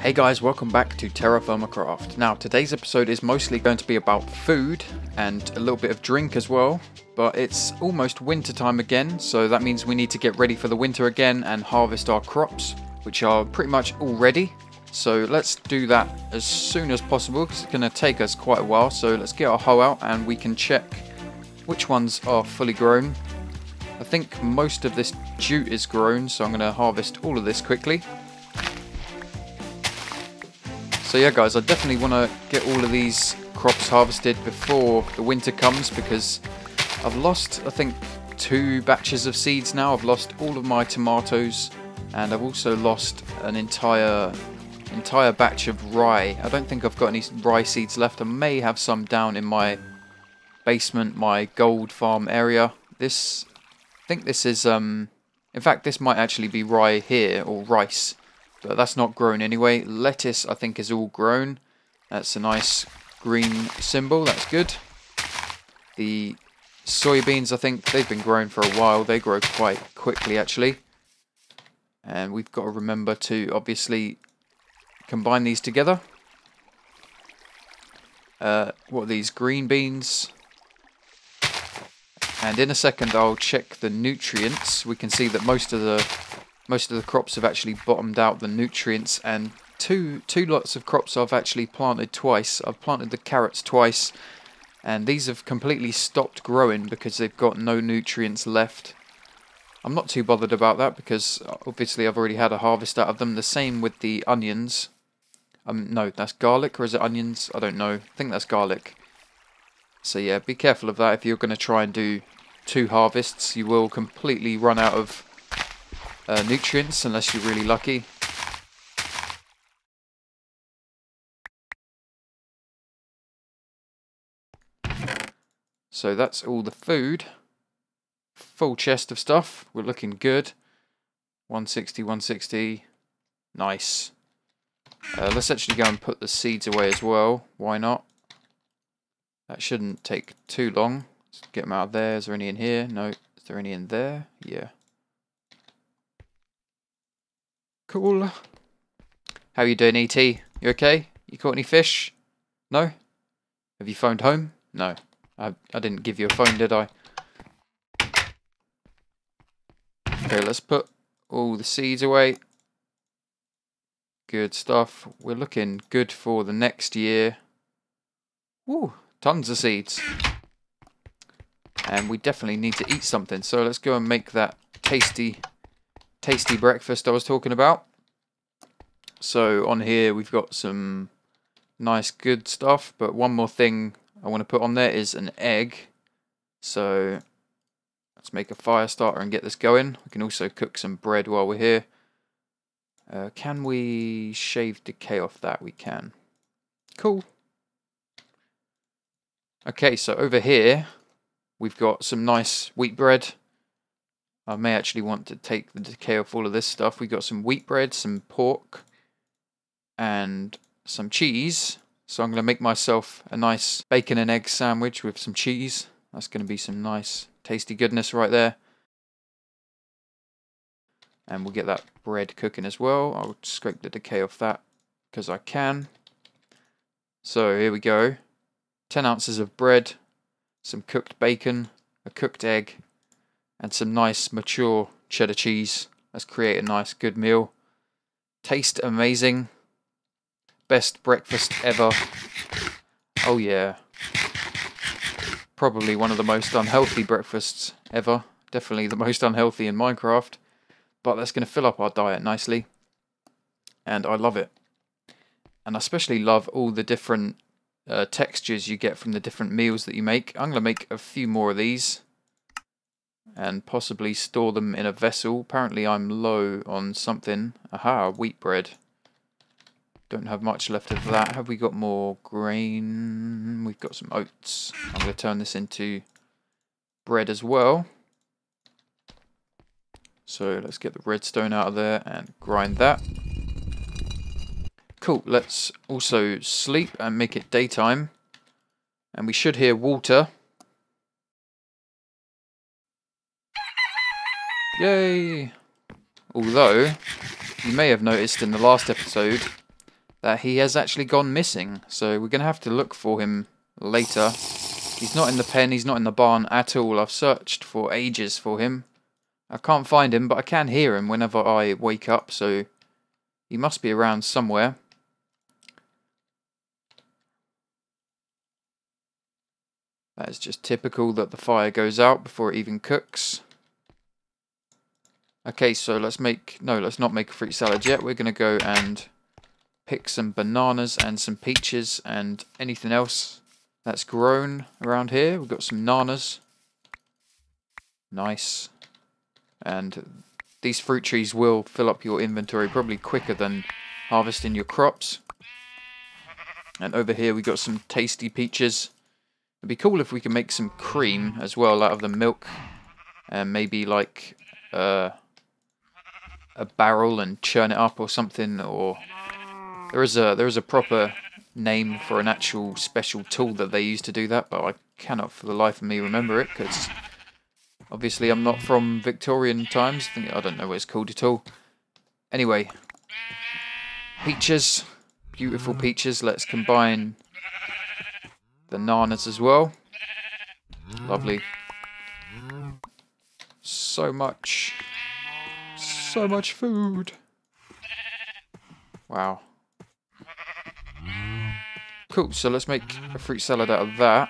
Hey guys, welcome back to TerraFirmaCraft. Now today's episode is mostly going to be about food and a little bit of drink as well, but it's almost winter time again, so that means we need to get ready for the winter again and harvest our crops, which are pretty much all ready. So let's do that as soon as possible because it's going to take us quite a while. So let's get our hoe out and we can check which ones are fully grown. I think most of this jute is grown, so I'm going to harvest all of this quickly. So yeah guys, I definitely want to get all of these crops harvested before the winter comes because I've lost, I think, 2 batches of seeds now. I've lost all of my tomatoes and I've also lost an entire batch of rye. I don't think I've got any rye seeds left. I may have some down in my basement, my gold farm area. I think this is, in fact this might actually be rye here, or rice. But that's not grown anyway. Lettuce, I think, is all grown. That's a nice green symbol. That's good. The soybeans, I think, they've been growing for a while. They grow quite quickly, actually. And we've got to remember to, obviously, combine these together. What are these? Green beans. And in a second, I'll check the nutrients. We can see that most of the crops have actually bottomed out the nutrients, and two lots of crops I've actually planted twice. I've planted the carrots twice, and these have completely stopped growing because they've got no nutrients left. I'm not too bothered about that because obviously I've already had a harvest out of them. The same with the onions. No, that's garlic, or is it onions? I don't know. I think that's garlic. So yeah, be careful of that. If you're going to try and do 2 harvests, you will completely run out of nutrients unless you're really lucky. So that's all the food. Full chest of stuff. We're looking good. 160, 160. Nice. Let's actually go and put the seeds away as well. Why not? That shouldn't take too long. Let's get them out of there. Is there any in here? No. Is there any in there? Yeah. Cool. How you doing, ET? You okay? You caught any fish? No? Have you phoned home? No. I didn't give you a phone, did I? Okay, let's put all the seeds away. Good stuff. We're looking good for the next year. Woo, tons of seeds. And we definitely need to eat something. So let's go and make that tasty breakfast I was talking about. So on here we've got some nice good stuff, but one more thing I want to put on there is an egg. So let's make a fire starter and get this going. We can also cook some bread while we're here. Can we shave decay off that? We can. Cool. Okay, so over here we've got some nice wheat bread. I may actually want to take the decay off all of this stuff. We got some wheat bread, some pork, and some cheese. So I'm going to make myself a nice bacon and egg sandwich with some cheese. That's going to be some nice tasty goodness right there. And we'll get that bread cooking as well. I'll scrape the decay off that because I can. So here we go. 10 ounces of bread, some cooked bacon, a cooked egg, and some nice mature cheddar cheese. Let's create a nice good meal. Taste amazing. Best breakfast ever. Oh yeah. Probably one of the most unhealthy breakfasts ever. Definitely the most unhealthy in Minecraft. But that's going to fill up our diet nicely. And I love it. And I especially love all the different textures you get from the different meals that you make. I'm going to make a few more of these. And possibly store them in a vessel. Apparently I'm low on something. Aha, wheat bread. Don't have much left of that. Have we got more grain? We've got some oats. I'm going to turn this into bread as well. So let's get the redstone out of there and grind that. Cool, let's also sleep and make it daytime. And we should hear water. Yay! Although, you may have noticed in the last episode, that he has actually gone missing. So we're going to have to look for him later. He's not in the pen, he's not in the barn at all. I've searched for ages for him. I can't find him, but I can hear him whenever I wake up, so he must be around somewhere. That is just typical that the fire goes out before it even cooks. Okay, so let's not make a fruit salad yet. We're going to go and pick some bananas and some peaches and anything else that's grown around here. We've got some nanas. Nice. And these fruit trees will fill up your inventory probably quicker than harvesting your crops. And over here we got some tasty peaches. It'd be cool if we could make some cream as well out of the milk. And maybe like a barrel and churn it up or something. Or there is a proper name for an actual special tool that they use to do that, but I cannot for the life of me remember it, because obviously I'm not from Victorian times. I don't know what it's called at all. Anyway, peaches, beautiful peaches. Let's combine the nanas as well. Lovely. So much food. Wow. Cool, so let's make a fruit salad out of that.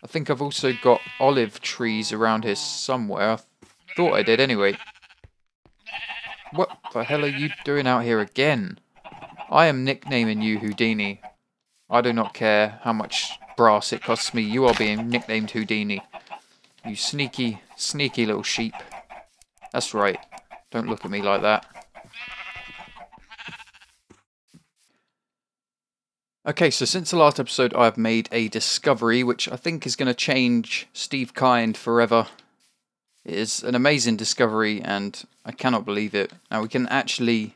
I think I've also got olive trees around here somewhere. I thought I did anyway. What the hell are you doing out here again? I am nicknaming you Houdini. I do not care how much brass it costs me. You are being nicknamed Houdini. You sneaky, sneaky little sheep. That's right. Don't look at me like that. Okay, so since the last episode I've made a discovery which I think is going to change Steve Kind forever. It is an amazing discovery and I cannot believe it. Now we can actually,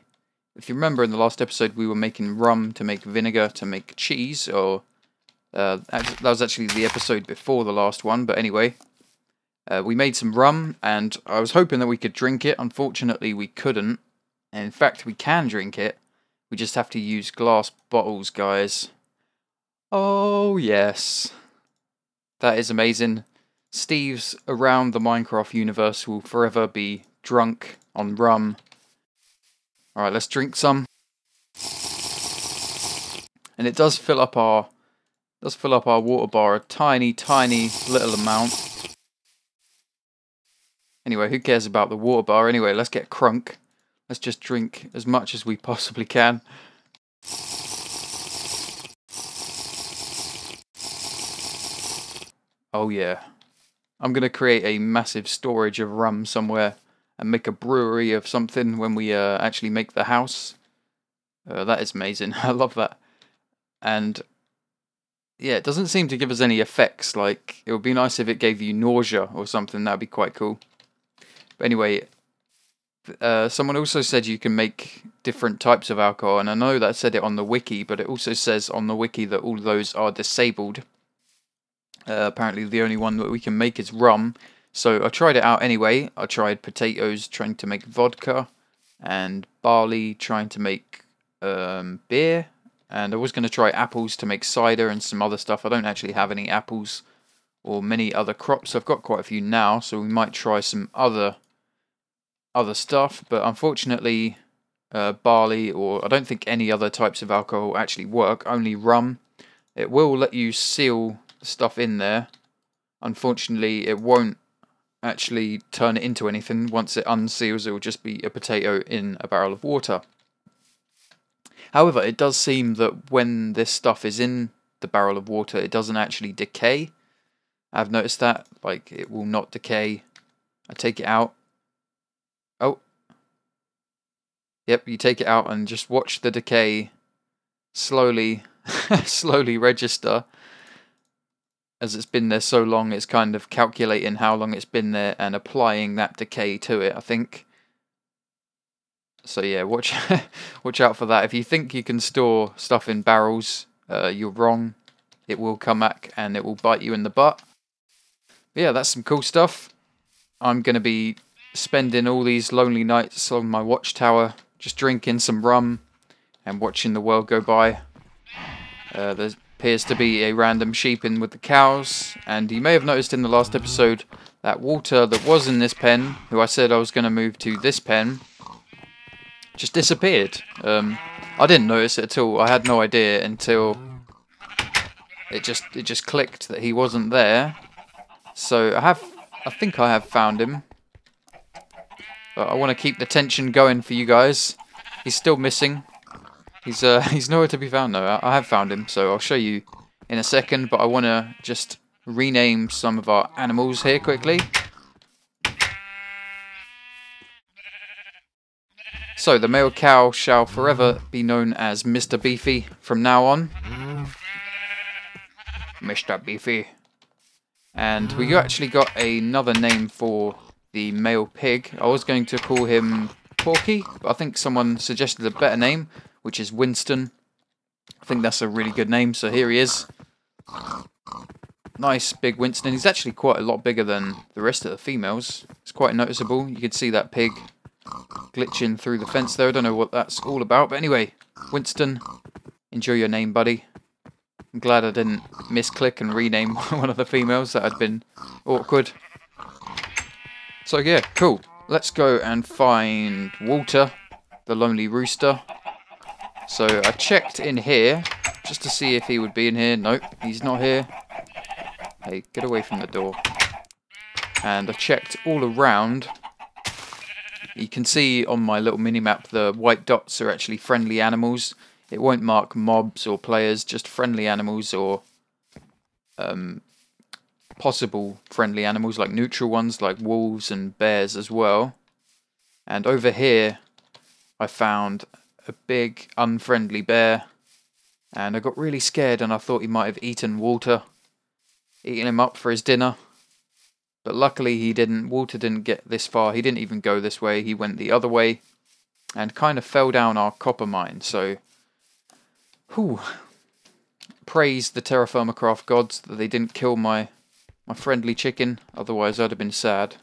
if you remember in the last episode we were making rum to make vinegar to make cheese, or that was actually the episode before the last one, but anyway. We made some rum and I was hoping that we could drink it. Unfortunately we couldn't. And in fact we can drink it. We just have to use glass bottles, guys. Oh, yes. That is amazing. Steve's around the Minecraft universe will forever be drunk on rum. Alright, let's drink some. And it does fill up our water bar a tiny, tiny little amount. Anyway, who cares about the water bar? Anyway, let's get crunk. Let's just drink as much as we possibly can. Oh yeah. I'm going to create a massive storage of rum somewhere and make a brewery of something when we actually make the house. That is amazing. I love that. And yeah, it doesn't seem to give us any effects. Like, it would be nice if it gave you nausea or something. That would be quite cool. But anyway, someone also said you can make different types of alcohol, and I know that said it on the wiki, but it also says on the wiki that all those are disabled. Apparently the only one that we can make is rum, so I tried it out anyway. I tried potatoes trying to make vodka, and barley trying to make beer, and I was going to try apples to make cider and some other stuff. I don't actually have any apples or many other crops. I've got quite a few now, so we might try some other stuff, but unfortunately barley, or I don't think any other types of alcohol actually work, only rum. It will let you seal the stuff in there. Unfortunately it won't actually turn it into anything. Once it unseals, it will just be a potato in a barrel of water. However, it does seem that when this stuff is in the barrel of water, it doesn't actually decay. I've noticed that, like, it will not decay. I take it out. Oh. Yep, you take it out and just watch the decay slowly register. As it's been there so long, it's kind of calculating how long it's been there and applying that decay to it, I think. So yeah, watch out for that. If you think you can store stuff in barrels, you're wrong. It will come back and it will bite you in the butt. But yeah, that's some cool stuff. I'm going to be spending all these lonely nights on my watchtower just drinking some rum and watching the world go by. There appears to be a random sheep in with the cows, and you may have noticed in the last episode that Walter that was in this pen, who I said I was going to move to this pen, just disappeared. I didn't notice it at all. I had no idea until it just clicked that he wasn't there. So I think I have found him. But I want to keep the tension going for you guys. He's still missing. He's nowhere to be found though. I have found him, so I'll show you in a second. But I want to just rename some of our animals here quickly. So the male cow shall forever be known as Mr. Beefy from now on. Mr. Beefy. And we actually got another name for the male pig. I was going to call him Porky, but I think someone suggested a better name, which is Winston. I think that's a really good name, so here he is. Nice big Winston. He's actually quite a lot bigger than the rest of the females. It's quite noticeable. You can see that pig glitching through the fence there. I don't know what that's all about, but anyway, Winston, enjoy your name, buddy. I'm glad I didn't misclick and rename one of the females. That had been awkward. So yeah, cool. Let's go and find Walter, the lonely rooster. So I checked in here just to see if he would be in here. Nope, he's not here. Hey, get away from the door. And I checked all around. You can see on my little mini-map the white dots are actually friendly animals. It won't mark mobs or players, just friendly animals or possible friendly animals, like neutral ones like wolves and bears as well. And over here I found a big unfriendly bear, and I got really scared and I thought he might have eaten Walter, eaten him up for his dinner. But luckily he didn't. Walter didn't get this far. He didn't even go this way. He went the other way and kind of fell down our copper mine. So, whew, praise the TerraFirmaCraft gods that they didn't kill my friendly chicken. Otherwise I'd have been sad.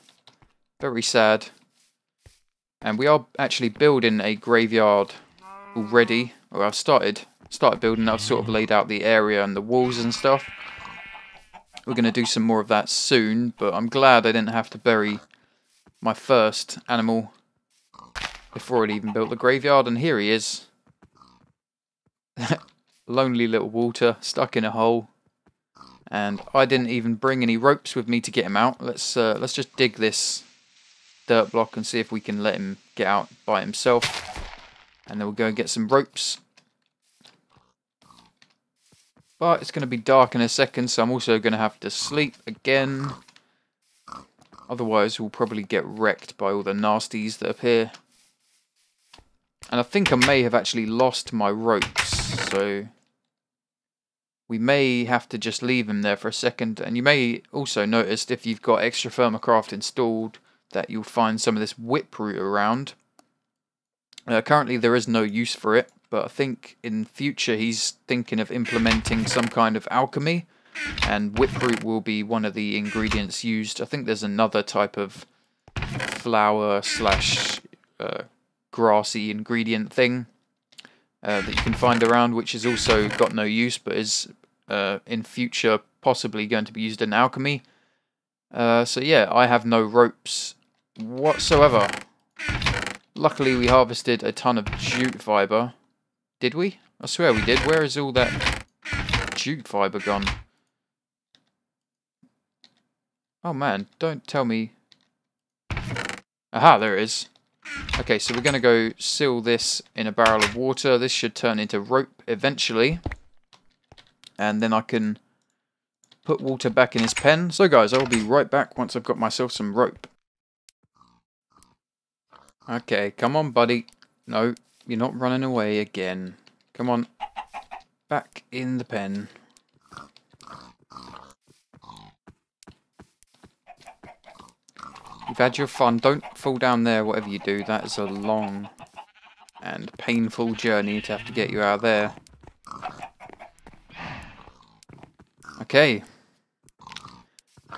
Very sad. And we are actually building a graveyard already. Or I've started building. I've sort of laid out the area and the walls and stuff. We're going to do some more of that soon, but I'm glad I didn't have to bury my first animal before I'd even built the graveyard. And here he is. Lonely little Walter, stuck in a hole. And I didn't even bring any ropes with me to get him out. Let's just dig this dirt block and see if we can let him get out by himself. And then we'll go and get some ropes. But it's going to be dark in a second, so I'm also going to have to sleep again. Otherwise, we'll probably get wrecked by all the nasties that appear. And I think I may have actually lost my ropes, so we may have to just leave him there for a second. And you may also notice, if you've got ExtraFirmaCraft installed, that you'll find some of this whip root around. Currently, there is no use for it. But I think in future he's thinking of implementing some kind of alchemy, and whiproot will be one of the ingredients used. I think there's another type of flower slash grassy ingredient thing that you can find around, which has also got no use, but is in future possibly going to be used in alchemy. So yeah, I have no ropes whatsoever. Luckily we harvested a ton of jute fibre. Did we? I swear we did. Where is all that jute fibre gone? Oh man, don't tell me. Aha, there it is. Okay, so we're going to go seal this in a barrel of water. This should turn into rope eventually. And then I can put Walter back in his pen. So guys, I'll be right back once I've got myself some rope. Okay, come on buddy. No. You're not running away again. Come on. Back in the pen. You've had your fun. Don't fall down there, whatever you do. That is a long and painful journey to have to get you out of there. Okay.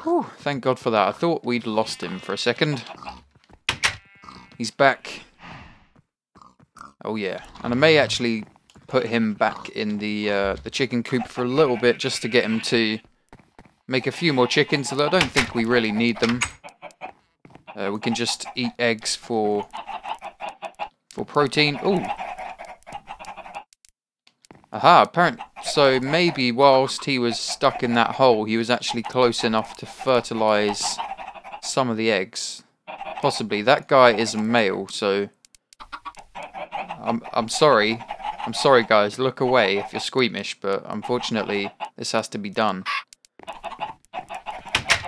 Whew, thank God for that. I thought we'd lost him for a second. He's back. Oh yeah, and I may actually put him back in the chicken coop for a little bit, just to get him to make a few more chickens, although I don't think we really need them. We can just eat eggs for protein. Ooh. Aha, apparently. So maybe whilst he was stuck in that hole, he was actually close enough to fertilize some of the eggs. Possibly. That guy is a male, so I'm sorry. I'm sorry, guys. Look away if you're squeamish, but unfortunately, this has to be done.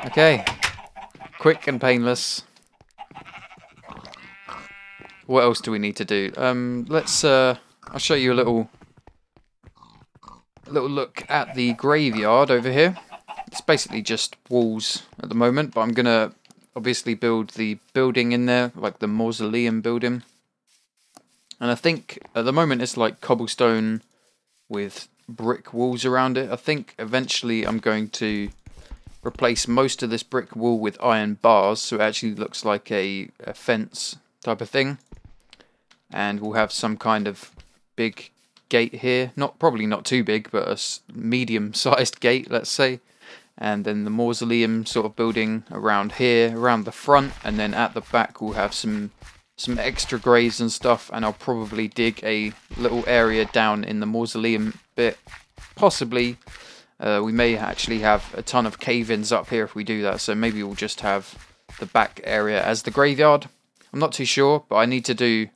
Okay. Quick and painless. What else do we need to do? Let's. I'll show you a little look at the graveyard over here. It's basically just walls at the moment, but I'm gonna obviously build the building in there, like the mausoleum building. And I think at the moment it's like cobblestone with brick walls around it. I think eventually I'm going to replace most of this brick wall with iron bars, so it actually looks like a fence type of thing. And we'll have some kind of big gate here. Probably not too big, but a medium-sized gate, let's say. And then the mausoleum sort of building around here, around the front, and then at the back we'll have some extra graves and stuff, and I'll probably dig a little area down in the mausoleum bit. Possibly we may actually have a ton of cave-ins up here if we do that, so maybe we'll just have the back area as the graveyard. I'm not too sure, but I need to do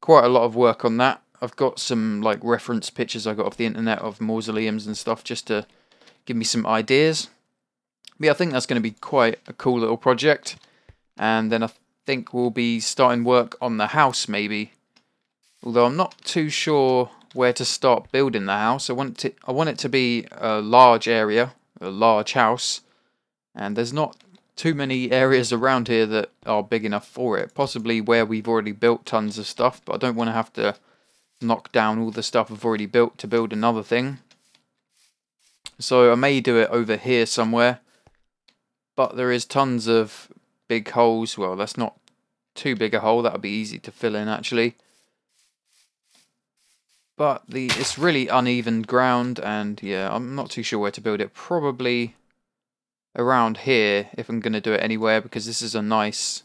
quite a lot of work on that. I've got some like reference pictures I got off the internet of mausoleums and stuff just to give me some ideas. But yeah, I think that's going to be quite a cool little project. And then I think we'll be starting work on the house maybe. Although I'm not too sure where to start building the house. I want it to be a large area, a large house. And there's not too many areas around here that are big enough for it. Possibly where we've already built tons of stuff, but I don't want to have to knock down all the stuff I've already built to build another thing. So I may do it over here somewhere, but there is tons of big holes. Well, that's not too big a hole, that'll be easy to fill in actually. But it's really uneven ground, and yeah, I'm not too sure where to build it. Probably around here if I'm going to do it anywhere, because this is a nice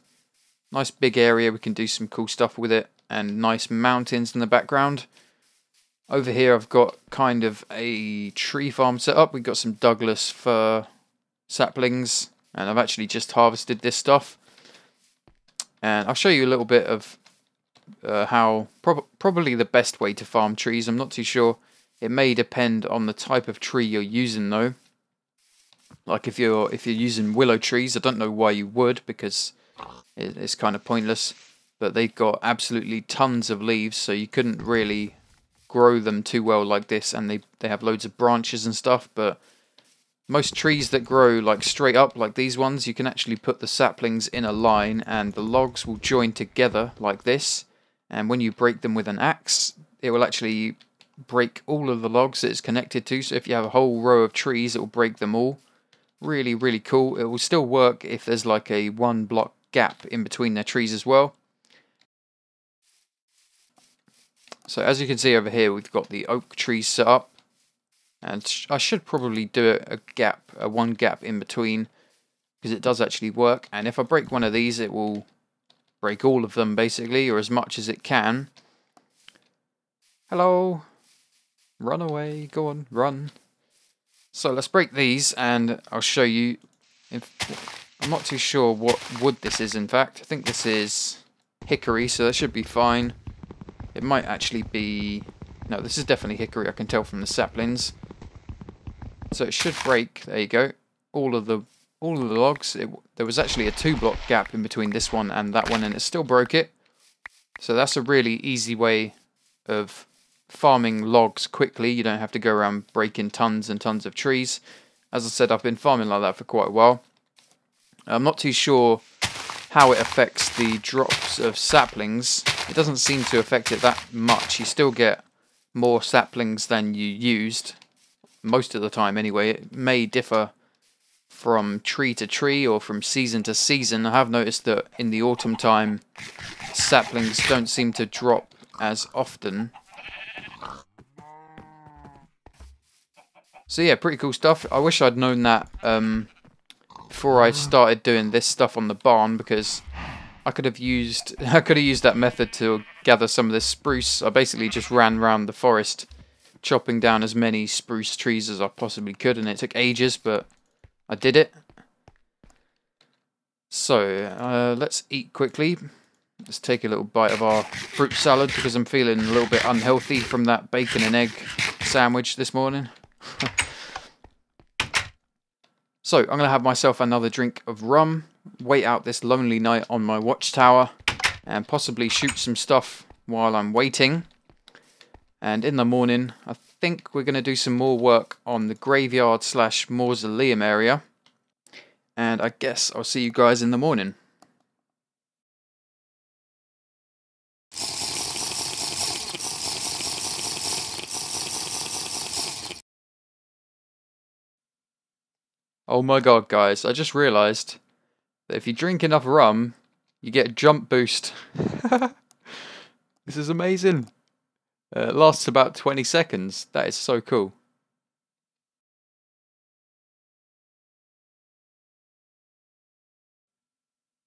big area. We can do some cool stuff with it, and nice mountains in the background. Over here I've got kind of a tree farm set up. We've got some Douglas fir saplings, and I've actually just harvested this stuff. And I'll show you a little bit of how probably the best way to farm trees. I'm not too sure. It may depend on the type of tree you're using though. Like if you're using willow trees, I don't know why you would, because it's kind of pointless. But they've got absolutely tons of leaves, so you couldn't really grow them too well like this, and they have loads of branches and stuff. But most trees that grow like straight up like these ones, you can actually put the saplings in a line and the logs will join together like this, and when you break them with an axe, it will actually break all of the logs that it's connected to. So if you have a whole row of trees, it will break them all. Really, really cool. It will still work if there's like a 1 block gap in between their trees as well. So as you can see over here, we've got the oak trees set up, and I should probably do a 1 gap in between, because it does actually work. And if I break one of these, it will break all of them basically, or as much as it can. Hello, run away, go on, run. So let's break these, and I'll show you. I'm not too sure what wood this is, in fact. I think this is hickory, so that should be fine. It might actually be... No, this is definitely hickory, I can tell from the saplings. So it should break, there you go, all of the logs. There was actually a 2 block gap in between this one and that one, and it still broke it. So that's a really easy way of farming logs quickly. You don't have to go around breaking tons and tons of trees. As I said, I've been farming like that for quite a while. I'm not too sure how it affects the drops of saplings. It doesn't seem to affect it that much. You still get more saplings than you used, most of the time anyway. It may differ from tree to tree or from season to season. I have noticed that in the autumn time, saplings don't seem to drop as often. So yeah, pretty cool stuff. I wish I'd known that before I started doing this stuff on the barn, because I could have used that method to gather some of this spruce. I basically just ran around the forest chopping down as many spruce trees as I possibly could, and it took ages, but I did it. So let's eat quickly. Let's take a little bite of our fruit salad because I'm feeling a little bit unhealthy from that bacon and egg sandwich this morning. So I'm going to have myself another drink of rum, wait out this lonely night on my watchtower, and possibly shoot some stuff while I'm waiting. And in the morning, I think we're going to do some more work on the graveyard / mausoleum area. And I guess I'll see you guys in the morning. Oh my god, guys, I just realised that if you drink enough rum, you get a jump boost. This is amazing. It lasts about 20 seconds. That is so cool.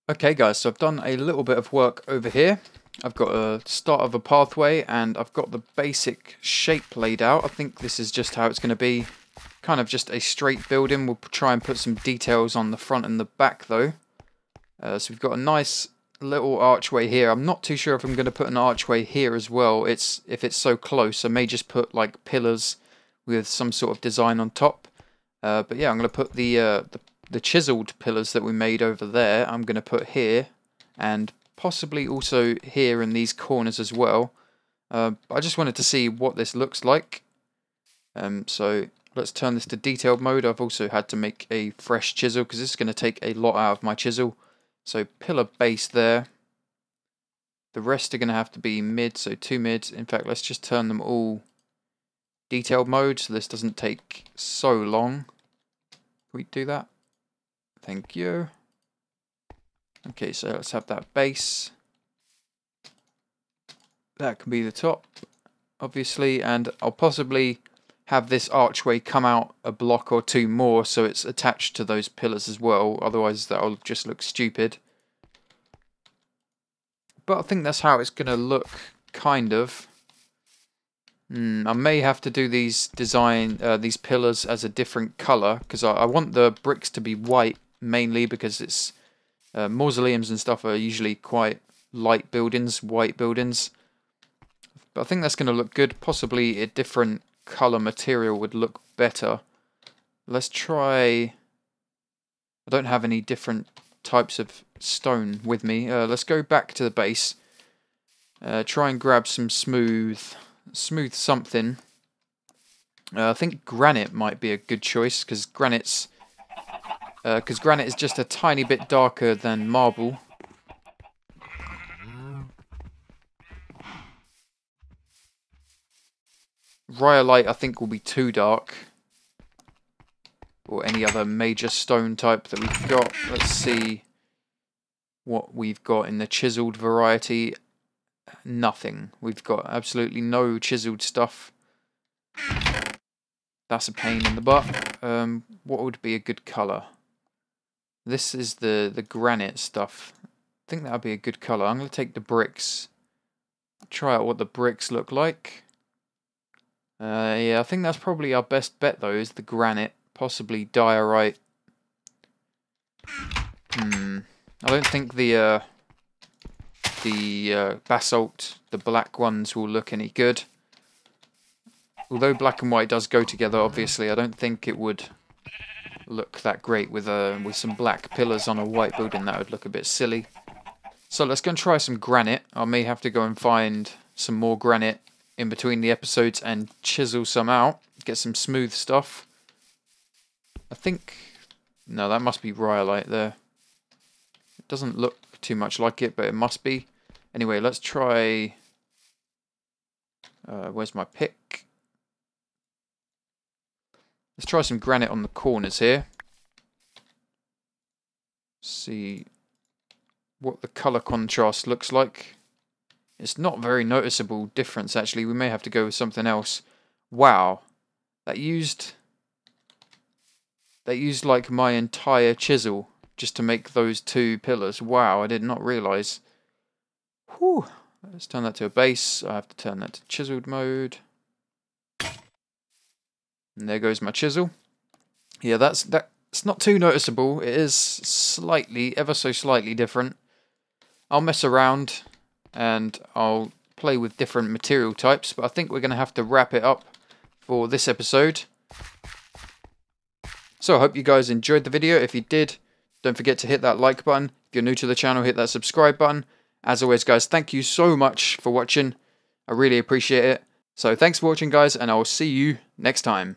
Okay guys, so I've done a little bit of work over here. I've got a start of a pathway and I've got the basic shape laid out. I think this is just how it's going to be. Kind of just a straight building. We'll try and put some details on the front and the back though. So we've got a nice little archway here. I'm not too sure if I'm going to put an archway here as well. If it's so close, I may just put like pillars with some sort of design on top. But yeah, I'm going to put the chiseled pillars that we made over there. I'm going to put here, and possibly also here in these corners as well. I just wanted to see what this looks like. So let's turn this to detailed mode. I've also had to make a fresh chisel because this is going to take a lot out of my chisel. So pillar base there. The rest are going to have to be mid, so 2 mids. In fact, let's just turn them all detailed mode so this doesn't take so long. Can we do that? Thank you. Okay, so let's have that base. That can be the top, obviously, and I'll possibly have this archway come out a block or 2 more so it's attached to those pillars as well, otherwise that'll just look stupid. But I think that's how it's going to look, kind of. I may have to do these pillars as a different colour, because I want the bricks to be white mainly, because it's mausoleums and stuff are usually quite light buildings, white buildings. But I think that's going to look good. Possibly a different colour material would look better. Let's try... I don't have any different types of stone with me. Let's go back to the base. Try and grab some smooth something. I think granite might be a good choice, because granite is just a tiny bit darker than marble. Rhyolite I think will be too dark, or any other major stone type that we've got. Let's see what we've got in the chiseled variety. Nothing. We've got absolutely no chiseled stuff. That's a pain in the butt. What would be a good colour? This is the granite stuff. I think that would be a good colour. I'm going to take the bricks. Try out what the bricks look like. Yeah, I think that's probably our best bet though, is the granite. Possibly diorite. I don't think the basalt, the black ones, will look any good. Although black and white does go together, obviously, I don't think it would look that great with some black pillars on a white building. That would look a bit silly. So let's go and try some granite. I may have to go and find some more granite in between the episodes and chisel some out. Get some smooth stuff. I think... No, that must be rhyolite there. It doesn't look too much like it, but it must be. Anyway, let's try... where's my pick? Let's try some granite on the corners here. See what the colour contrast looks like. It's not very noticeable difference actually. We may have to go with something else. Wow, that used they used like my entire chisel just to make those 2 pillars. Wow, I did not realise. Whew. Let's turn that to a base. I have to turn that to chiseled mode. And there goes my chisel. Yeah, that's not too noticeable. It is slightly, ever so slightly different. I'll mess around and I'll play with different material types, but I think we're going to have to wrap it up for this episode. So I hope you guys enjoyed the video. If you did, don't forget to hit that like button. If you're new to the channel, hit that subscribe button. As always, guys, thank you so much for watching. I really appreciate it. So thanks for watching, guys, and I will see you next time.